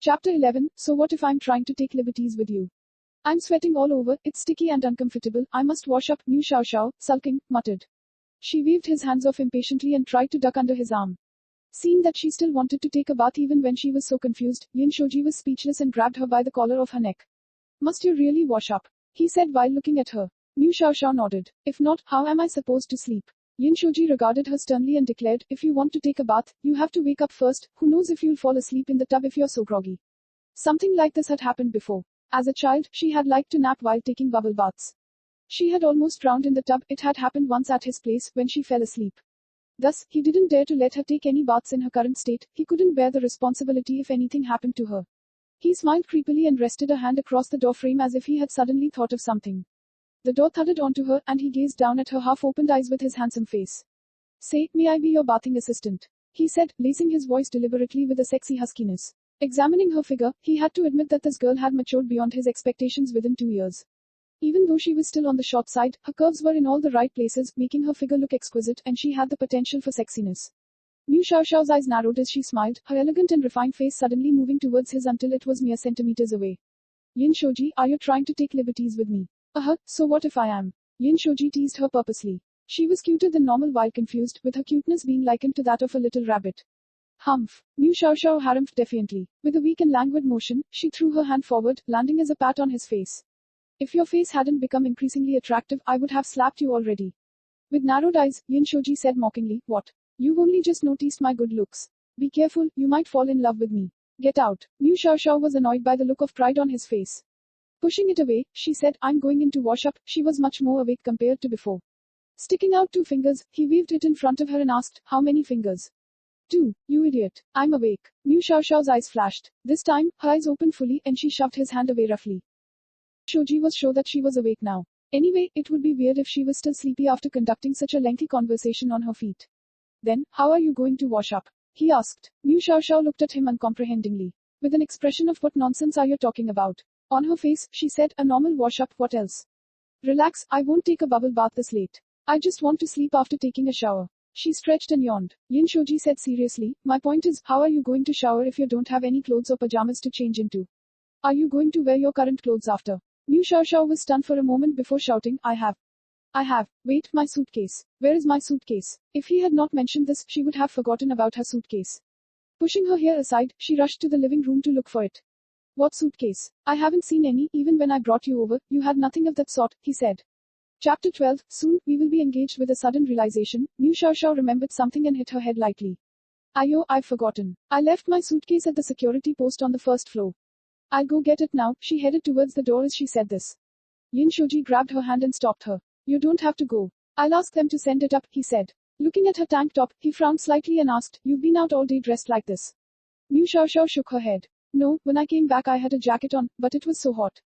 Chapter 11. So what if I'm trying to take liberties with you? I'm sweating all over, it's sticky and uncomfortable, I must wash up, Mu Xiao, sulking, muttered. She waved his hands off impatiently and tried to duck under his arm. Seeing that she still wanted to take a bath even when she was so confused, Yin Shoji was speechless and grabbed her by the collar of her neck. Must you really wash up? He said while looking at her. Mu Xiao nodded. If not, how am I supposed to sleep? Yin Shoji regarded her sternly and declared, if you want to take a bath, you have to wake up first, who knows if you'll fall asleep in the tub if you're so groggy. Something like this had happened before. As a child, she had liked to nap while taking bubble baths. She had almost drowned in the tub, it had happened once at his place, when she fell asleep. Thus, he didn't dare to let her take any baths in her current state, he couldn't bear the responsibility if anything happened to her. He smiled creepily and rested a hand across the door frame as if he had suddenly thought of something. The door thudded onto her, and he gazed down at her half-opened eyes with his handsome face. Say, may I be your bathing assistant? He said, lacing his voice deliberately with a sexy huskiness. Examining her figure, he had to admit that this girl had matured beyond his expectations within 2 years. Even though she was still on the short side, her curves were in all the right places, making her figure look exquisite, and she had the potential for sexiness. Mu Xiao's eyes narrowed as she smiled, her elegant and refined face suddenly moving towards his until it was mere centimeters away. Yin Shoji, are you trying to take liberties with me? So what if I am? Yin Shoji teased her purposely. She was cuter than normal while confused, with her cuteness being likened to that of a little rabbit. Humph. Mu Xiao harumphed defiantly. With a weak and languid motion, she threw her hand forward, landing as a pat on his face. If your face hadn't become increasingly attractive, I would have slapped you already. With narrowed eyes, Yin Shoji said mockingly, what? You've only just noticed my good looks. Be careful, you might fall in love with me. Get out. Mu Xiao was annoyed by the look of pride on his face. Pushing it away, she said, I'm going in to wash up. She was much more awake compared to before. Sticking out 2 fingers, he waved it in front of her and asked, how many fingers? 2, you idiot. I'm awake. Mu Xiao's eyes flashed. This time, her eyes opened fully and she shoved his hand away roughly. Shoji was sure that she was awake now. Anyway, it would be weird if she was still sleepy after conducting such a lengthy conversation on her feet. Then, how are you going to wash up? He asked. Mu Xiao looked at him uncomprehendingly. With an expression of what nonsense are you talking about? On her face, she said, a normal wash up, what else? Relax, I won't take a bubble bath this late. I just want to sleep after taking a shower. She stretched and yawned. Yin Shoji said seriously, my point is, how are you going to shower if you don't have any clothes or pajamas to change into? Are you going to wear your current clothes after? Mu Xiao was stunned for a moment before shouting, I have. Wait, my suitcase. Where is my suitcase? If he had not mentioned this, she would have forgotten about her suitcase. Pushing her hair aside, she rushed to the living room to look for it. What suitcase? I haven't seen any, even when I brought you over, you had nothing of that sort, he said. Chapter 12. Soon, we will be engaged. With a sudden realization, Mu Xiao remembered something and hit her head lightly. I've forgotten. I left my suitcase at the security post on the first floor. I'll go get it now. She headed towards the door as she said this. Yin Shoji grabbed her hand and stopped her. You don't have to go. I'll ask them to send it up, he said. Looking at her tank top, he frowned slightly and asked, you've been out all day dressed like this? Mu Xiao shook her head. No, when I came back I had a jacket on, but it was so hot.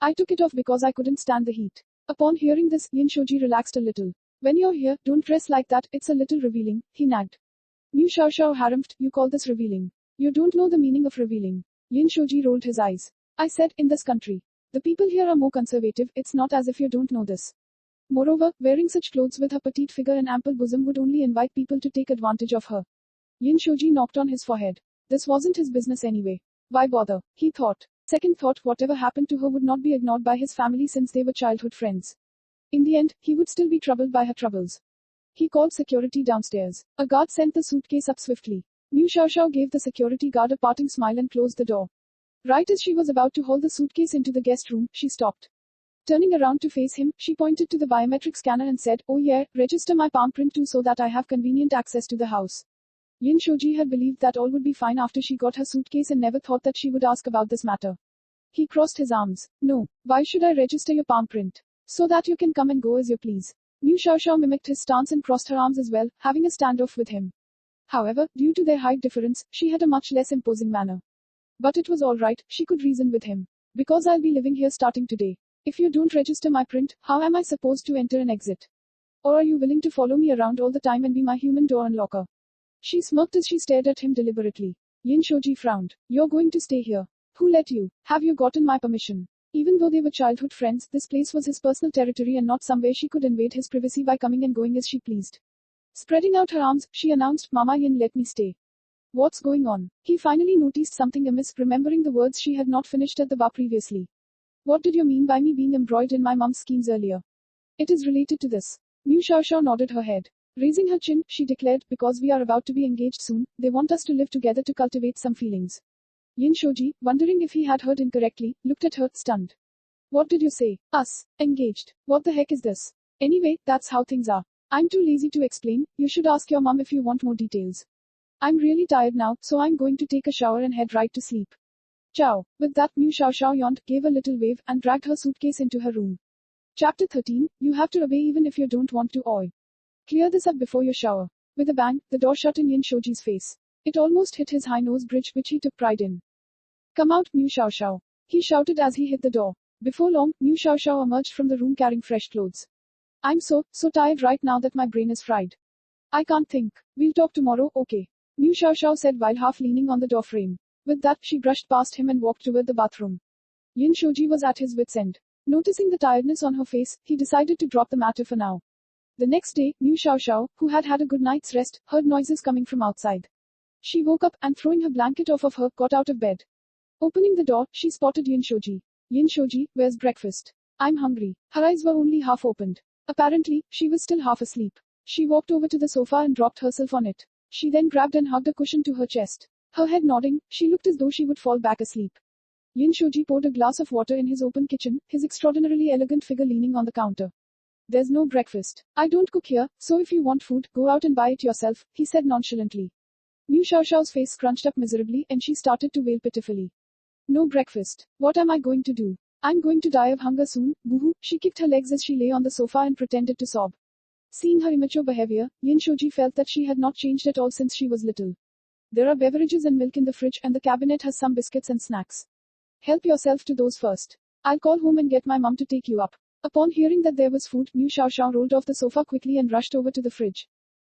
I took it off because I couldn't stand the heat. Upon hearing this, Yin Shoji relaxed a little. When you're here, don't dress like that, it's a little revealing, he nagged. Mu Xiao harumphed, you call this revealing? You don't know the meaning of revealing. Yin Shoji rolled his eyes. I said, in this country. The people here are more conservative, it's not as if you don't know this. Moreover, wearing such clothes with her petite figure and ample bosom would only invite people to take advantage of her. Yin Shoji knocked on his forehead. This wasn't his business anyway. Why bother? He thought. Second thought, whatever happened to her would not be ignored by his family since they were childhood friends. In the end, he would still be troubled by her troubles. He called security downstairs. A guard sent the suitcase up swiftly. Mu Xiao gave the security guard a parting smile and closed the door. Right as she was about to haul the suitcase into the guest room, she stopped. Turning around to face him, she pointed to the biometric scanner and said, oh yeah, register my palm print too so that I have convenient access to the house. Yin Shoji had believed that all would be fine after she got her suitcase and never thought that she would ask about this matter. He crossed his arms. No, why should I register your palm print? So that you can come and go as you please. Mu Xiao mimicked his stance and crossed her arms as well, having a standoff with him. However, due to their height difference, she had a much less imposing manner. But it was alright, she could reason with him. Because I'll be living here starting today. If you don't register my print, how am I supposed to enter and exit? Or are you willing to follow me around all the time and be my human door unlocker? She smirked as she stared at him deliberately. Yin Shoji frowned. You're going to stay here. Who let you? Have you gotten my permission? Even though they were childhood friends, this place was his personal territory and not somewhere she could invade his privacy by coming and going as she pleased. Spreading out her arms, she announced, Mama Yin let me stay. What's going on? He finally noticed something amiss, remembering the words she had not finished at the bar previously. What did you mean by me being embroiled in my mum's schemes earlier? It is related to this. Mu Xiaoxiao nodded her head. Raising her chin, she declared, because we are about to be engaged soon, they want us to live together to cultivate some feelings. Yin Shoji, wondering if he had heard incorrectly, looked at her, stunned. What did you say? Us. Engaged. What the heck is this? Anyway, that's how things are. I'm too lazy to explain, you should ask your mum if you want more details. I'm really tired now, so I'm going to take a shower and head right to sleep. Ciao. With that, Mu Xiaoxiao yawned, gave a little wave, and dragged her suitcase into her room. Chapter 13, you have to obey even if you don't want to. Oi. Clear this up before your shower. With a bang, the door shut in Yin Shoji's face. It almost hit his high nose bridge, which he took pride in. Come out, Mu Xiaoxiao. He shouted as he hit the door. Before long, Mu Xiaoxiao emerged from the room carrying fresh clothes. I'm so tired right now that my brain is fried. I can't think. We'll talk tomorrow, okay? Mu Xiaoxiao said while half leaning on the doorframe. With that, she brushed past him and walked toward the bathroom. Yin Shoji was at his wit's end. Noticing the tiredness on her face, he decided to drop the matter for now. The next day, Mu Xiaoxiao, who had had a good night's rest, heard noises coming from outside. She woke up and, throwing her blanket off of her, got out of bed. Opening the door, she spotted Yin Shoji. Yin Shoji, where's breakfast? I'm hungry. Her eyes were only half opened. Apparently, she was still half asleep. She walked over to the sofa and dropped herself on it. She then grabbed and hugged a cushion to her chest. Her head nodding, she looked as though she would fall back asleep. Yin Shoji poured a glass of water in his open kitchen, his extraordinarily elegant figure leaning on the counter. There's no breakfast. I don't cook here, so if you want food, go out and buy it yourself, he said nonchalantly. Mu Xiaoxiao's face scrunched up miserably and she started to wail pitifully. No breakfast. What am I going to do? I'm going to die of hunger soon, boo-hoo. She kicked her legs as she lay on the sofa and pretended to sob. Seeing her immature behavior, Yin Shoji felt that she had not changed at all since she was little. There are beverages and milk in the fridge and the cabinet has some biscuits and snacks. Help yourself to those first. I'll call home and get my mum to take you up. Upon hearing that there was food, Mu Xiaoxiao rolled off the sofa quickly and rushed over to the fridge.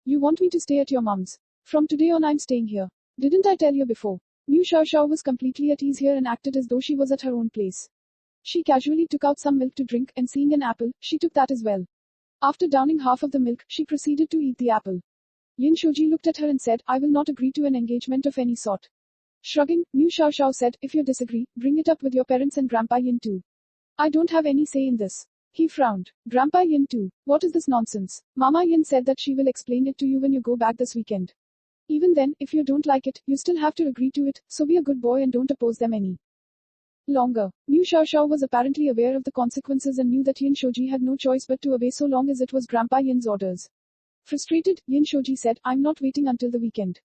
You want me to stay at your mum's? From today on I'm staying here. Didn't I tell you before? Mu Xiaoxiao was completely at ease here and acted as though she was at her own place. She casually took out some milk to drink and seeing an apple, she took that as well. After downing half of the milk, she proceeded to eat the apple. Yin Shoji looked at her and said, I will not agree to an engagement of any sort. Shrugging, Mu Xiaoxiao said, if you disagree, bring it up with your parents and Grandpa Yin too. I don't have any say in this. He frowned. Grandpa Yin too. What is this nonsense? Mama Yin said that she will explain it to you when you go back this weekend. Even then, if you don't like it, you still have to agree to it, so be a good boy and don't oppose them any longer. Mu Xiaoxiao was apparently aware of the consequences and knew that Yin Shoji had no choice but to obey so long as it was Grandpa Yin's orders. Frustrated, Yin Shoji said, I'm not waiting until the weekend.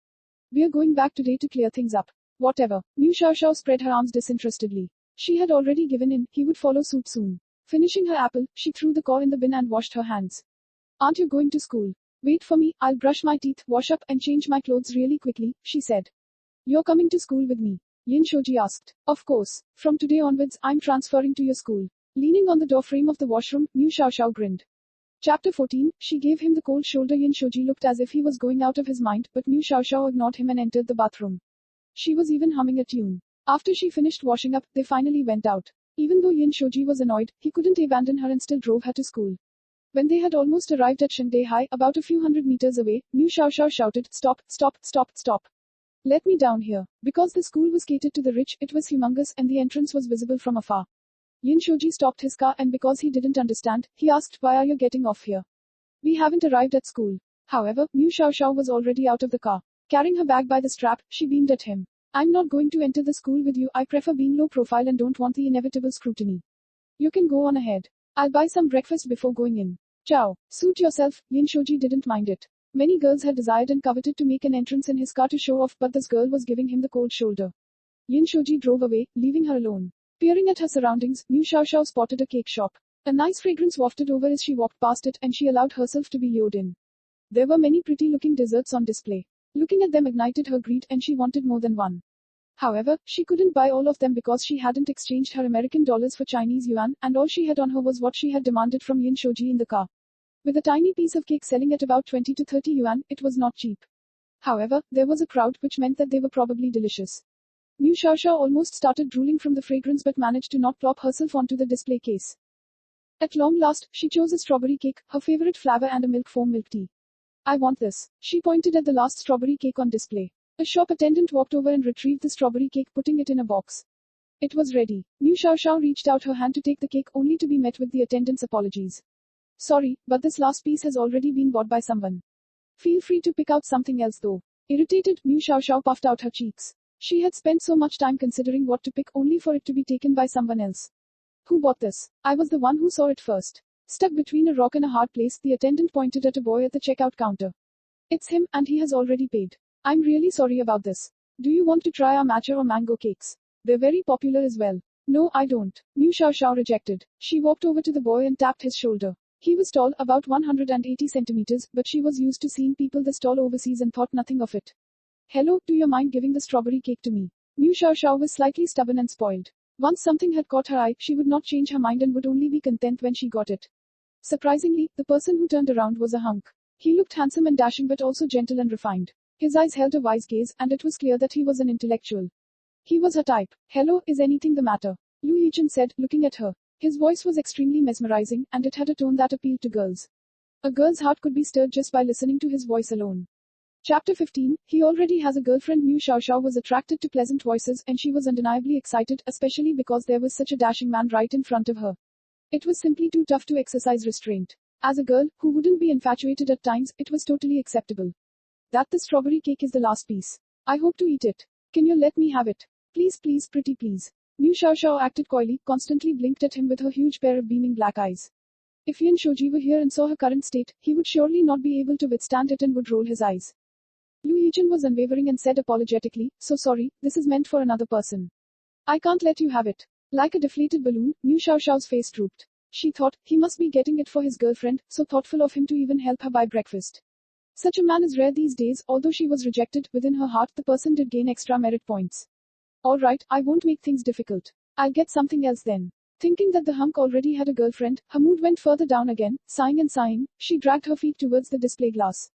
We're going back today to clear things up. Whatever. Mu Xiaoxiao spread her arms disinterestedly. She had already given in, he would follow suit soon. Finishing her apple, she threw the core in the bin and washed her hands. Aren't you going to school? Wait for me, I'll brush my teeth, wash up, and change my clothes really quickly, she said. You're coming to school with me? Yin Shoji asked. Of course. From today onwards, I'm transferring to your school. Leaning on the doorframe of the washroom, Mu Xiaoxiao grinned. Chapter 14, she gave him the cold shoulder. Yin Shoji looked as if he was going out of his mind, but Mu Xiaoxiao ignored him and entered the bathroom. She was even humming a tune. After she finished washing up, they finally went out. Even though Yin Shoji was annoyed, he couldn't abandon her and still drove her to school. When they had almost arrived at Shangdai High, about a few hundred meters away, Mu Xiaoxiao shouted, Stop, stop, stop, stop. Let me down here. Because the school was catered to the rich, it was humongous and the entrance was visible from afar. Yin Shoji stopped his car and because he didn't understand, he asked, Why are you getting off here? We haven't arrived at school. However, Mu Xiaoxiao was already out of the car. Carrying her bag by the strap, she beamed at him. I'm not going to enter the school with you. I prefer being low profile and don't want the inevitable scrutiny. You can go on ahead. I'll buy some breakfast before going in. Ciao. Suit yourself. Yin Shoji didn't mind it. Many girls had desired and coveted to make an entrance in his car to show off, but this girl was giving him the cold shoulder. Yin Shoji drove away, leaving her alone. Peering at her surroundings, Mu Xiaoxiao spotted a cake shop. A nice fragrance wafted over as she walked past it and she allowed herself to be lured in. There were many pretty-looking desserts on display. Looking at them ignited her greed and she wanted more than one. However, she couldn't buy all of them because she hadn't exchanged her American dollars for Chinese yuan, and all she had on her was what she had demanded from Yin Shoji in the car. With a tiny piece of cake selling at about 20 to 30 yuan, it was not cheap. However, there was a crowd, which meant that they were probably delicious. Mu Xiaoxiao almost started drooling from the fragrance but managed to not plop herself onto the display case. At long last, she chose a strawberry cake, her favorite flavor, and a milk foam milk tea. I want this. She pointed at the last strawberry cake on display. A shop attendant walked over and retrieved the strawberry cake, putting it in a box. It was ready. Liu Xiaoxiao reached out her hand to take the cake, only to be met with the attendant's apologies. Sorry, but this last piece has already been bought by someone. Feel free to pick out something else though. Irritated, Liu Xiaoxiao puffed out her cheeks. She had spent so much time considering what to pick, only for it to be taken by someone else. Who bought this? I was the one who saw it first. Stuck between a rock and a hard place, the attendant pointed at a boy at the checkout counter. It's him, and he has already paid. I'm really sorry about this. Do you want to try our matcha or mango cakes? They're very popular as well. No, I don't. Liu Xiaoxiao rejected. She walked over to the boy and tapped his shoulder. He was tall, about 180 centimeters, but she was used to seeing people this tall overseas and thought nothing of it. Hello, do you mind giving the strawberry cake to me? Liu Xiaoxiao was slightly stubborn and spoiled. Once something had caught her eye, she would not change her mind and would only be content when she got it. Surprisingly, the person who turned around was a hunk. He looked handsome and dashing but also gentle and refined. His eyes held a wise gaze, and it was clear that he was an intellectual. He was her type. Hello, is anything the matter? Liu Yichen said, looking at her. His voice was extremely mesmerizing, and it had a tone that appealed to girls. A girl's heart could be stirred just by listening to his voice alone. Chapter 15, He already has a girlfriend. Liu Xiaoxiao was attracted to pleasant voices, and she was undeniably excited, especially because there was such a dashing man right in front of her. It was simply too tough to exercise restraint. As a girl, who wouldn't be infatuated at times, it was totally acceptable. That the strawberry cake is the last piece. I hope to eat it. Can you let me have it? Please, please, pretty please. Liu Xiaoxiao acted coyly, constantly blinked at him with her huge pair of beaming black eyes. If Yan Shoji were here and saw her current state, he would surely not be able to withstand it and would roll his eyes. Liu Yichen was unwavering and said apologetically, so sorry, this is meant for another person. I can't let you have it. Like a deflated balloon, Liu Xiaoxiao's face drooped. She thought, he must be getting it for his girlfriend, so thoughtful of him to even help her buy breakfast. Such a man is rare these days. Although she was rejected, within her heart the person did gain extra merit points. Alright, I won't make things difficult. I'll get something else then. Thinking that the hunk already had a girlfriend, her mood went further down again. Sighing, she dragged her feet towards the display glass.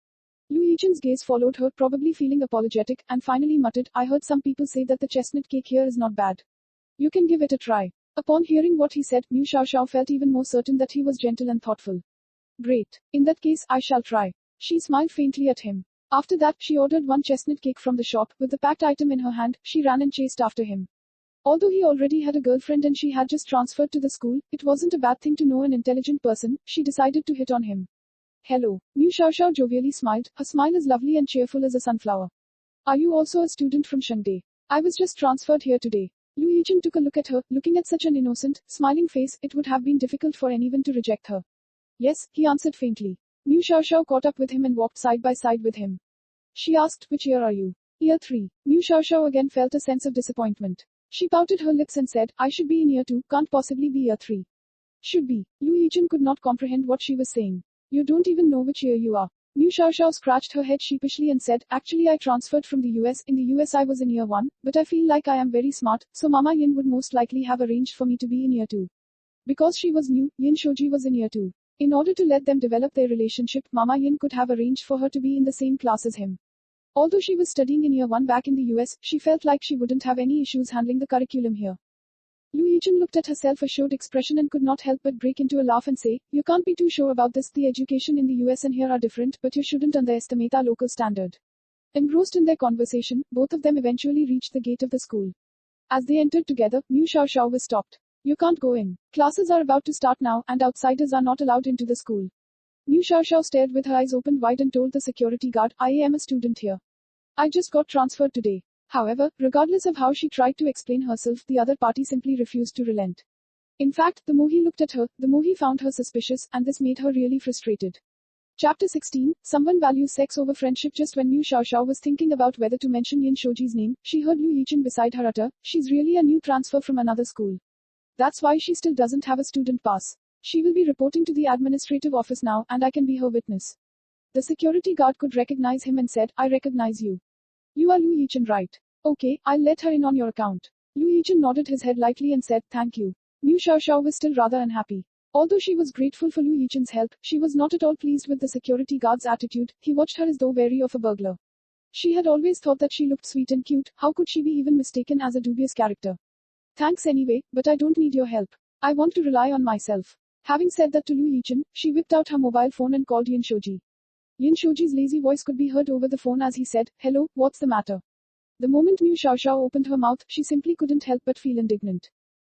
Liu Yichen's gaze followed her, probably feeling apologetic, and finally muttered, I heard some people say that the chestnut cake here is not bad. You can give it a try. Upon hearing what he said, Liu Xiaoxiao felt even more certain that he was gentle and thoughtful. Great. In that case, I shall try. She smiled faintly at him. After that, she ordered one chestnut cake from the shop. With the packed item in her hand, she ran and chased after him. Although he already had a girlfriend and she had just transferred to the school, it wasn't a bad thing to know an intelligent person. She decided to hit on him. Hello. Liu Xiaoxiao jovially smiled. Her smile is lovely and cheerful as a sunflower. Are you also a student from Shangde? I was just transferred here today. Liu Yichen took a look at her. Looking at such an innocent, smiling face, it would have been difficult for anyone to reject her. Yes, he answered faintly. Liu Xiaoxiao caught up with him and walked side by side with him. She asked, which year are you? Year 3. Liu Xiaoxiao again felt a sense of disappointment. She pouted her lips and said, I should be in year 2, can't possibly be year 3. Should be. Liu Yichen could not comprehend what she was saying. You don't even know which year you are. Liu Xiaoxiao scratched her head sheepishly and said, actually I transferred from the US. In the US I was in year 1, but I feel like I am very smart, so Mama Yin would most likely have arranged for me to be in year 2. Because she was new, Yin Shoji was in year 2. In order to let them develop their relationship, Mama Yin could have arranged for her to be in the same class as him. Although she was studying in year 1 back in the US, she felt like she wouldn't have any issues handling the curriculum here. Liu Yichen looked at her self-assured expression and could not help but break into a laugh and say, you can't be too sure about this. The education in the US and here are different, but you shouldn't underestimate our local standard. Engrossed in their conversation, both of them eventually reached the gate of the school. As they entered together, Liu Xiaoxiao was stopped. You can't go in. Classes are about to start now, and outsiders are not allowed into the school. Liu Xiaoxiao stared with her eyes opened wide and told the security guard, I am a student here. I just got transferred today. However, regardless of how she tried to explain herself, the other party simply refused to relent. In fact, the more he looked at her, the more he found her suspicious, and this made her really frustrated. Chapter 16, Someone values sex over friendship. Just when Liu Xiaoxiao was thinking about whether to mention Yin Shoji's name, she heard Liu Yichen beside her utter, she's really a new transfer from another school. That's why she still doesn't have a student pass. She will be reporting to the administrative office now, and I can be her witness. The security guard could recognize him and said, I recognize you. You are Liu Yichen, right? Okay, I'll let her in on your account. Liu Yichen nodded his head lightly and said, thank you. Liu Xiaoxiao was still rather unhappy. Although she was grateful for Liu Yichen's help, she was not at all pleased with the security guard's attitude. He watched her as though wary of a burglar. She had always thought that she looked sweet and cute. How could she be even mistaken as a dubious character? Thanks anyway, but I don't need your help. I want to rely on myself. Having said that to Liu Yichen, she whipped out her mobile phone and called Yin Shoji. Yin Shoji's lazy voice could be heard over the phone as he said, hello, what's the matter? The moment Mu Xiaoxiao opened her mouth, she simply couldn't help but feel indignant.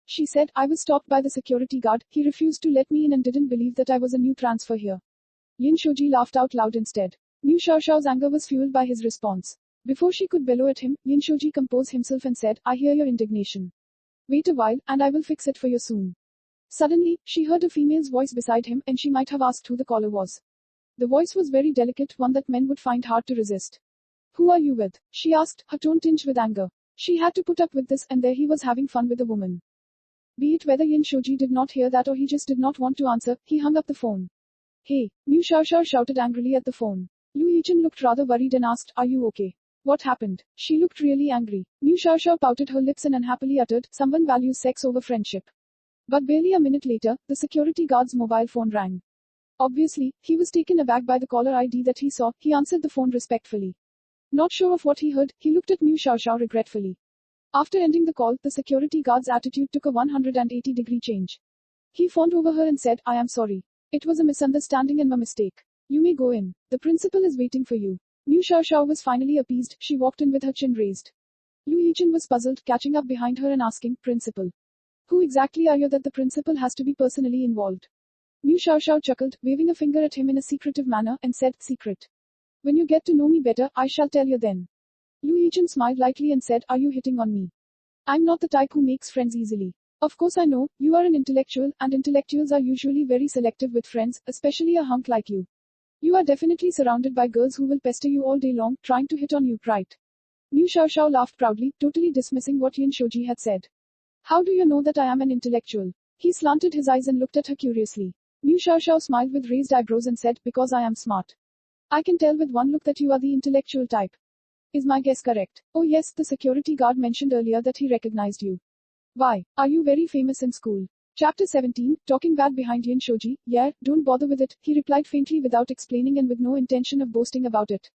She said, I was stopped by the security guard, he refused to let me in and didn't believe that I was a new transfer here. Yin Shoji laughed out loud instead. Mu Xiaoxiao's anger was fueled by his response. Before she could bellow at him, Yin Shoji composed himself and said, I hear your indignation. Wait a while, and I will fix it for you soon. Suddenly, she heard a female's voice beside him, and she might have asked who the caller was. The voice was very delicate, one that men would find hard to resist. Who are you with? She asked, her tone tinged with anger. She had to put up with this, and there he was having fun with a woman. Be it whether Yin Shoji did not hear that or he just did not want to answer, he hung up the phone. Hey, Mu Xiaoxiao shouted angrily at the phone. Liu Yichin looked rather worried and asked, are you okay? What happened? She looked really angry. Mu Xiaoxiao pouted her lips and unhappily uttered, someone values sex over friendship. But barely a minute later, the security guard's mobile phone rang. Obviously, he was taken aback by the caller ID that he saw. He answered the phone respectfully. Not sure of what he heard, he looked at Mu Xiaoxiao regretfully. After ending the call, the security guard's attitude took a 180-degree change. He fawned over her and said, I am sorry. It was a misunderstanding and my mistake. You may go in. The principal is waiting for you. Mu Xiaoxiao was finally appeased. She walked in with her chin raised. Liu Yichin was puzzled, catching up behind her and asking, Principal. Who exactly are you that the principal has to be personally involved? Mu Xiaoxiao chuckled, waving a finger at him in a secretive manner, and said, Secret. When you get to know me better, I shall tell you then. Liu Yichin smiled lightly and said, Are you hitting on me? I'm not the type who makes friends easily. Of course I know, you are an intellectual, and intellectuals are usually very selective with friends, especially a hunk like you. You are definitely surrounded by girls who will pester you all day long, trying to hit on you, right? Mu Xiaoxiao laughed proudly, totally dismissing what Yin Shoji had said. How do you know that I am an intellectual? He slanted his eyes and looked at her curiously. Mu Xiaoxiao smiled with raised eyebrows and said, Because I am smart. I can tell with one look that you are the intellectual type. Is my guess correct? Oh yes, the security guard mentioned earlier that he recognized you. Why? Are you very famous in school? Chapter 17, Talking Bad Behind Yin Shoji. Yeah, don't bother with it, he replied faintly without explaining and with no intention of boasting about it.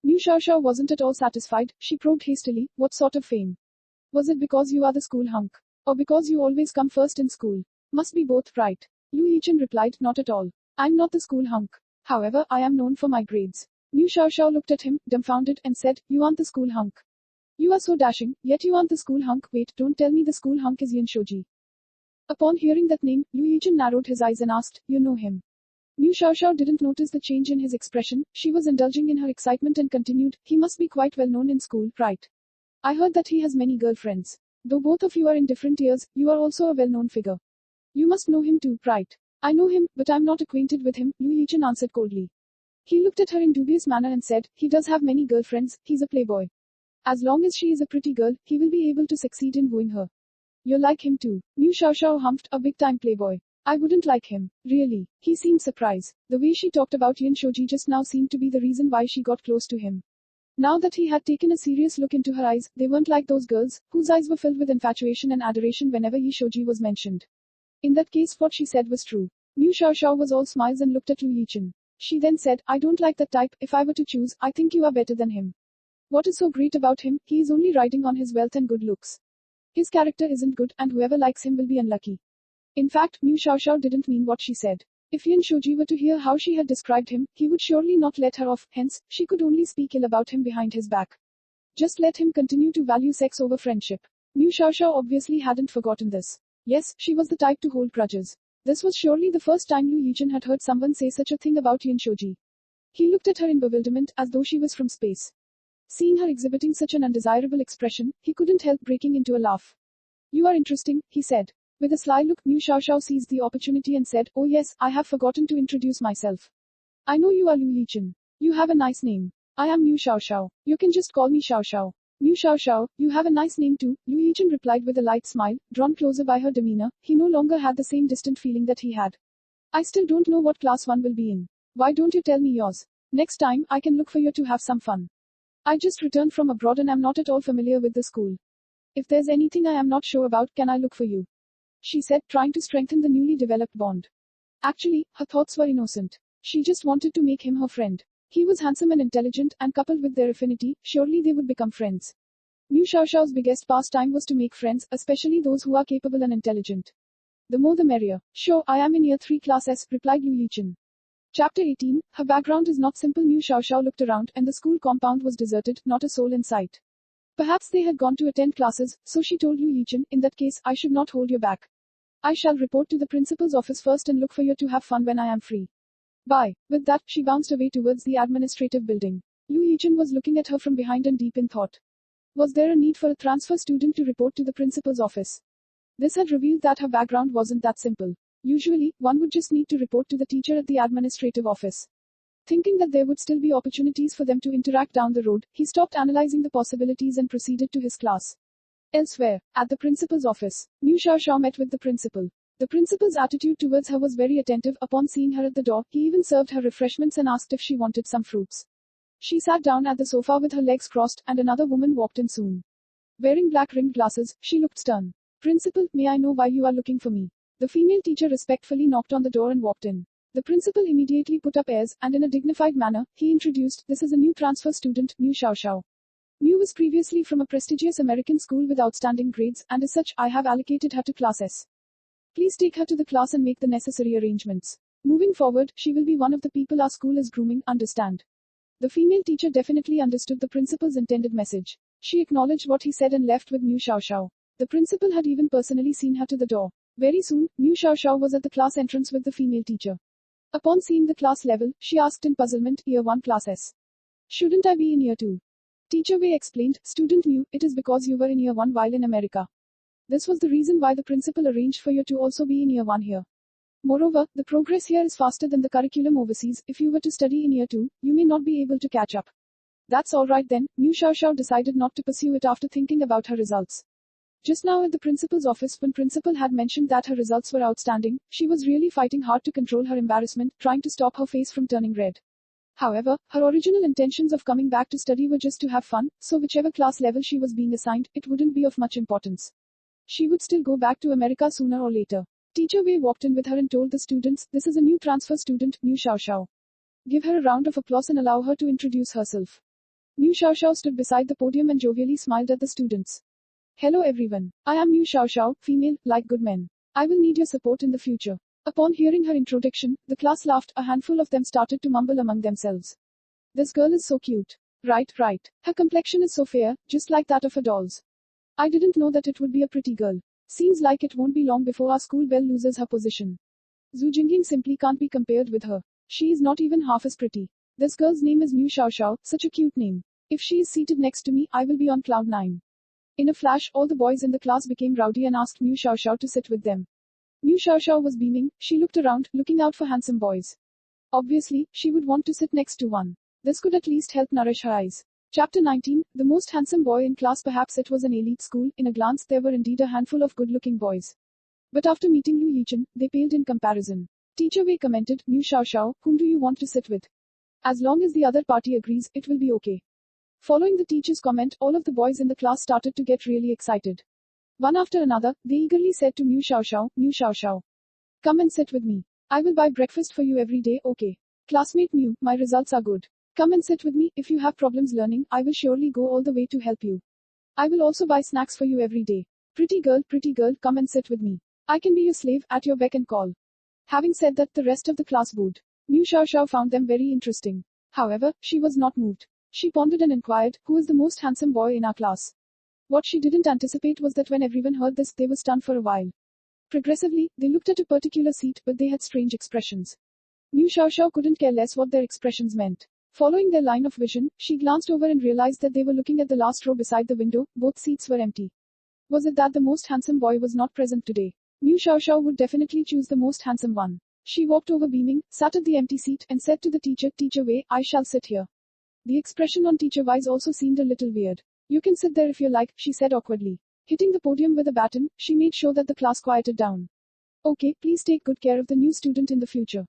Mu Xiaoxiao wasn't at all satisfied. She probed hastily, what sort of fame? Was it because you are the school hunk? Or because you always come first in school? Must be both, right? Liu Yichin replied, not at all. I'm not the school hunk. However, I am known for my grades. Mu Xiaoxiao looked at him, dumbfounded, and said, You aren't the school hunk. You are so dashing, yet you aren't the school hunk. Wait, don't tell me the school hunk is Yin Shoji. Upon hearing that name, Liu Yichin narrowed his eyes and asked, You know him? Mu Xiaoxiao didn't notice the change in his expression. She was indulging in her excitement and continued, He must be quite well known in school, right? I heard that he has many girlfriends. Though both of you are in different years, you are also a well-known figure. You must know him too, right? I know him, but I'm not acquainted with him, Liu Yichin answered coldly. He looked at her in dubious manner and said, He does have many girlfriends, he's a playboy. As long as she is a pretty girl, he will be able to succeed in wooing her. You're like him too. Mu Xiaoxiao humphed, a big-time playboy. I wouldn't like him. Really. He seemed surprised. The way she talked about Yin Shoji just now seemed to be the reason why she got close to him. Now that he had taken a serious look into her eyes, they weren't like those girls, whose eyes were filled with infatuation and adoration whenever Yin Shoji was mentioned. In that case, what she said was true. Mu Xiaoxiao was all smiles and looked at Liu Yichin. She then said, I don't like that type. If I were to choose, I think you are better than him. What is so great about him? He is only riding on his wealth and good looks. His character isn't good, and whoever likes him will be unlucky. In fact, Mu Xiaoxiao didn't mean what she said. If Yin Shoji were to hear how she had described him, he would surely not let her off, hence, she could only speak ill about him behind his back. Just let him continue to value sex over friendship. Mu Xiaoxiao obviously hadn't forgotten this. Yes, she was the type to hold grudges. This was surely the first time Liu Yichin had heard someone say such a thing about Yin Shoji. He looked at her in bewilderment, as though she was from space. Seeing her exhibiting such an undesirable expression, he couldn't help breaking into a laugh. You are interesting, he said. With a sly look, Mu Xiaoxiao seized the opportunity and said, Oh yes, I have forgotten to introduce myself. I know you are Liu Yichin. You have a nice name. I am Mu Xiaoxiao. You can just call me Xiaoxiao. Mu Xiaoxiao, you have a nice name too, Liu Yichin replied with a light smile, drawn closer by her demeanor. He no longer had the same distant feeling that he had. I still don't know what class one will be in. Why don't you tell me yours? Next time, I can look for you to have some fun. I just returned from abroad and am not at all familiar with the school. If there's anything I am not sure about, can I look for you? She said, trying to strengthen the newly developed bond. Actually, her thoughts were innocent. She just wanted to make him her friend. He was handsome and intelligent, and coupled with their affinity, surely they would become friends. Mu Xiaoxiao's biggest pastime was to make friends, especially those who are capable and intelligent. The more the merrier. Sure, I am in year 3 class S, replied Liu Yichin. Chapter 18, Her background is not simple. Mu Xiaoxiao looked around, and the school compound was deserted, not a soul in sight. Perhaps they had gone to attend classes, so she told Yu Yichen, in that case, I should not hold you back. I shall report to the principal's office first and look for you to have fun when I am free. Bye. With that, she bounced away towards the administrative building. Yu Yichen was looking at her from behind and deep in thought. Was there a need for a transfer student to report to the principal's office? This had revealed that her background wasn't that simple. Usually, one would just need to report to the teacher at the administrative office. Thinking that there would still be opportunities for them to interact down the road, he stopped analyzing the possibilities and proceeded to his class. Elsewhere, at the principal's office, Mu Xiaoxiao met with the principal. The principal's attitude towards her was very attentive. Upon seeing her at the door, he even served her refreshments and asked if she wanted some fruits. She sat down at the sofa with her legs crossed, and another woman walked in soon. Wearing black rimmed glasses, she looked stern. Principal, may I know why you are looking for me? The female teacher respectfully knocked on the door and walked in. The principal immediately put up airs, and in a dignified manner, he introduced, this is a new transfer student, Mu Xiaoxiao. Mu was previously from a prestigious American school with outstanding grades, and as such, I have allocated her to Class S. Please take her to the class and make the necessary arrangements. Moving forward, she will be one of the people our school is grooming, understand? The female teacher definitely understood the principal's intended message. She acknowledged what he said and left with Mu Xiaoxiao. The principal had even personally seen her to the door. Very soon, Mu Xiaoxiao was at the class entrance with the female teacher. Upon seeing the class level, she asked in puzzlement, Year 1 Class S. Shouldn't I be in Year 2? Teacher Wei explained, Student Mu, it is because you were in Year 1 while in America. This was the reason why the principal arranged for you to also be in Year 1 here. Moreover, the progress here is faster than the curriculum overseas. If you were to study in Year 2, you may not be able to catch up. That's alright then. Mu Xiaoxiao decided not to pursue it after thinking about her results. Just now at the principal's office, when principal had mentioned that her results were outstanding, she was really fighting hard to control her embarrassment, trying to stop her face from turning red. However, her original intentions of coming back to study were just to have fun, so whichever class level she was being assigned, it wouldn't be of much importance. She would still go back to America sooner or later. Teacher Wei walked in with her and told the students, this is a new transfer student, Mu Xiaoxiao. Give her a round of applause and allow her to introduce herself. Mu Xiaoxiao stood beside the podium and jovially smiled at the students. Hello everyone. I am Mu Xiaoxiao, female, like good men. I will need your support in the future. Upon hearing her introduction, the class laughed. A handful of them started to mumble among themselves. This girl is so cute. Right. Her complexion is so fair, just like that of her dolls. I didn't know that it would be a pretty girl. Seems like it won't be long before our school belle loses her position. Zhu Jingying simply can't be compared with her. She is not even half as pretty. This girl's name is Mu Xiaoxiao, such a cute name. If she is seated next to me, I will be on cloud 9. In a flash, all the boys in the class became rowdy and asked Mu Xiaoxiao to sit with them. Mu Xiaoxiao was beaming. She looked around, looking out for handsome boys. Obviously, she would want to sit next to one. This could at least help nourish her eyes. Chapter 19, the most handsome boy in class. Perhaps it was an elite school. In a glance, there were indeed a handful of good-looking boys. But after meeting Yu Yichen, they paled in comparison. Teacher Wei commented, Mu Xiaoxiao, whom do you want to sit with? As long as the other party agrees, it will be okay. Following the teacher's comment, all of the boys in the class started to get really excited. One after another, they eagerly said to Mu Xiaoxiao, come and sit with me. I will buy breakfast for you every day, okay? Classmate Mu, my results are good. Come and sit with me. If you have problems learning, I will surely go all the way to help you. I will also buy snacks for you every day. Pretty girl, come and sit with me. I can be your slave, at your beck and call. Having said that, the rest of the class booed. Mu Xiaoxiao found them very interesting. However, she was not moved. She pondered and inquired, who is the most handsome boy in our class? What she didn't anticipate was that when everyone heard this, they were stunned for a while. Progressively, they looked at a particular seat, but they had strange expressions. Mu Xiaoxiao couldn't care less what their expressions meant. Following their line of vision, she glanced over and realized that they were looking at the last row beside the window. Both seats were empty. Was it that the most handsome boy was not present today? Mu Xiaoxiao would definitely choose the most handsome one. She walked over beaming, sat at the empty seat, and said to the teacher, Teacher Wei, I shall sit here. The expression on Teacher Wei's also seemed a little weird. You can sit there if you like, she said awkwardly. Hitting the podium with a baton, she made sure that the class quieted down. Okay, please take good care of the new student in the future.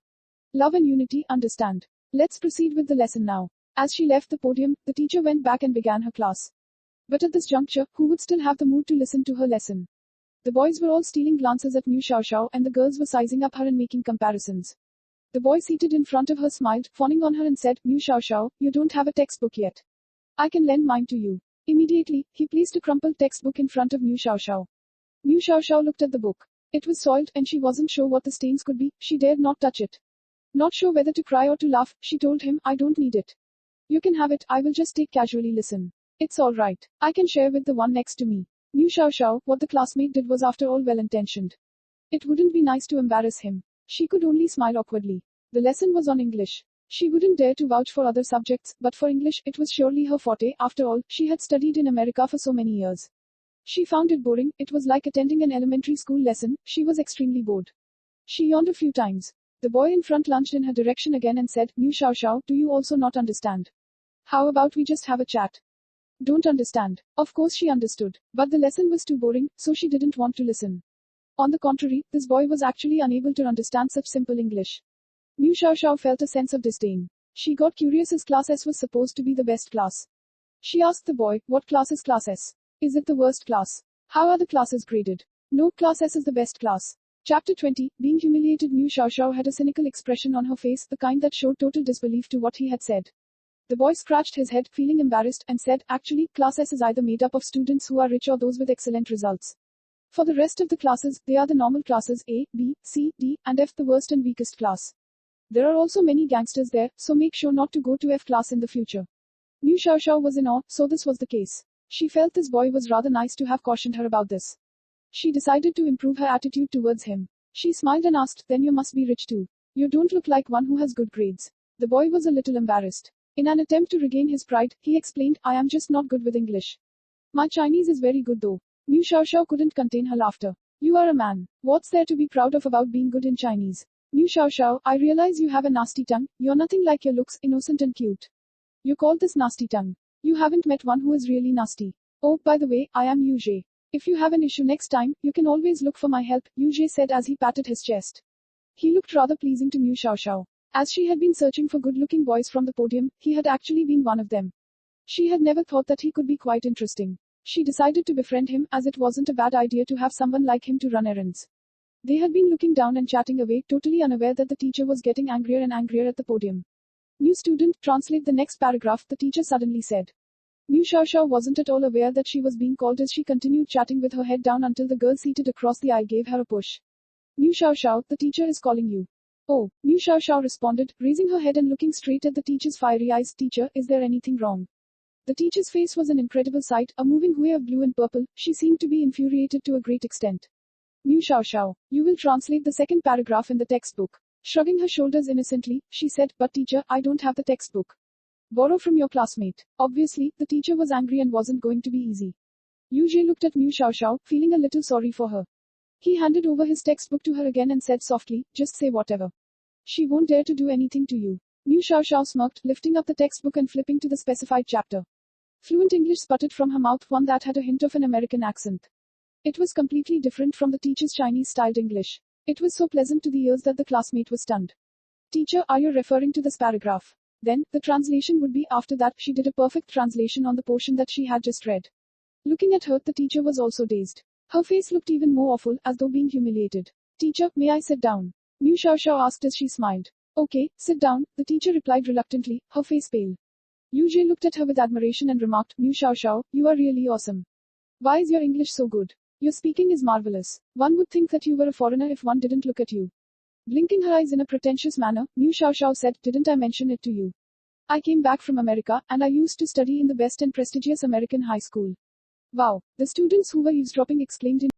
Love and unity, understand. Let's proceed with the lesson now. As she left the podium, the teacher went back and began her class. But at this juncture, who would still have the mood to listen to her lesson? The boys were all stealing glances at Mu Xiaoxiao, and the girls were sizing up her and making comparisons. The boy seated in front of her smiled, fawning on her and said, Mu Xiaoxiao, you don't have a textbook yet. I can lend mine to you. Immediately, he placed a crumpled textbook in front of Mu Xiaoxiao. Mu Xiaoxiao looked at the book. It was soiled, and she wasn't sure what the stains could be. She dared not touch it. Not sure whether to cry or to laugh, she told him, I don't need it. You can have it, I will just take casually listen. It's all right. I can share with the one next to me. Mu Xiao Xiao, what the classmate did was after all well intentioned. It wouldn't be nice to embarrass him. She could only smile awkwardly. The lesson was on English. She wouldn't dare to vouch for other subjects, but for English, it was surely her forte. After all, she had studied in America for so many years. She found it boring. It was like attending an elementary school lesson. She was extremely bored. She yawned a few times. The boy in front lunged in her direction again and said, Mu Xiao Xiao, do you also not understand? How about we just have a chat? Don't understand. Of course she understood. But the lesson was too boring, so she didn't want to listen. On the contrary, this boy was actually unable to understand such simple English. Mu Xiao Xiao felt a sense of disdain. She got curious as Class S was supposed to be the best class. She asked the boy, what class is Class S? Is it the worst class? How are the classes graded? No, Class S is the best class. Chapter 20, Being humiliated. Mu Xiao Xiao had a cynical expression on her face, the kind that showed total disbelief to what he had said. The boy scratched his head, feeling embarrassed, and said, actually, Class S is either made up of students who are rich or those with excellent results. For the rest of the classes, they are the normal classes A, B, C, D, and F, the worst and weakest class. There are also many gangsters there, so make sure not to go to F class in the future. Mu Xiao Xiao was in awe, so this was the case. She felt this boy was rather nice to have cautioned her about this. She decided to improve her attitude towards him. She smiled and asked, then you must be rich too. You don't look like one who has good grades. The boy was a little embarrassed. In an attempt to regain his pride, he explained, I am just not good with English. My Chinese is very good though. Mu Xiao Xiao couldn't contain her laughter. You are a man. What's there to be proud of about being good in Chinese? Mu Xiao Xiao, I realize you have a nasty tongue. You're nothing like your looks, innocent and cute. You call this nasty tongue. You haven't met one who is really nasty. Oh, by the way, I am Yu Jie. If you have an issue next time, you can always look for my help, Yu Jie said as he patted his chest. He looked rather pleasing to Mu Xiao Xiao. As she had been searching for good-looking boys from the podium, he had actually been one of them. She had never thought that he could be quite interesting. She decided to befriend him, as it wasn't a bad idea to have someone like him to run errands. They had been looking down and chatting away, totally unaware that the teacher was getting angrier and angrier at the podium. New student, translate the next paragraph, the teacher suddenly said. Mu Xiao Xiao wasn't at all aware that she was being called as she continued chatting with her head down until the girl seated across the aisle gave her a push. Mu Xiao Xiao, the teacher is calling you. Oh, Mu Xiao Xiao responded, raising her head and looking straight at the teacher's fiery eyes. Teacher, is there anything wrong? The teacher's face was an incredible sight, a moving hue of blue and purple. She seemed to be infuriated to a great extent. Mu Xiao Xiao, you will translate the second paragraph in the textbook. Shrugging her shoulders innocently, she said, but teacher, I don't have the textbook. Borrow from your classmate. Obviously, the teacher was angry and wasn't going to be easy. Yu Jie looked at Mu Xiao Xiao, feeling a little sorry for her. He handed over his textbook to her again and said softly, just say whatever. She won't dare to do anything to you. Mu Xiao Xiao smirked, lifting up the textbook and flipping to the specified chapter. Fluent English sputtered from her mouth, one that had a hint of an American accent. It was completely different from the teacher's Chinese-styled English. It was so pleasant to the ears that the classmate was stunned. Teacher, are you referring to this paragraph? Then, the translation would be after that. She did a perfect translation on the portion that she had just read. Looking at her, the teacher was also dazed. Her face looked even more awful, as though being humiliated. Teacher, may I sit down? Mu Xiao Xiao asked as she smiled. Okay, sit down, the teacher replied reluctantly, her face pale. Yu Jie looked at her with admiration and remarked, Mu Xiao Xiao, you are really awesome. Why is your English so good? Your speaking is marvelous. One would think that you were a foreigner if one didn't look at you. Blinking her eyes in a pretentious manner, Mu Xiao Xiao said, didn't I mention it to you? I came back from America, and I used to study in the best and prestigious American high school. Wow, the students who were eavesdropping exclaimed in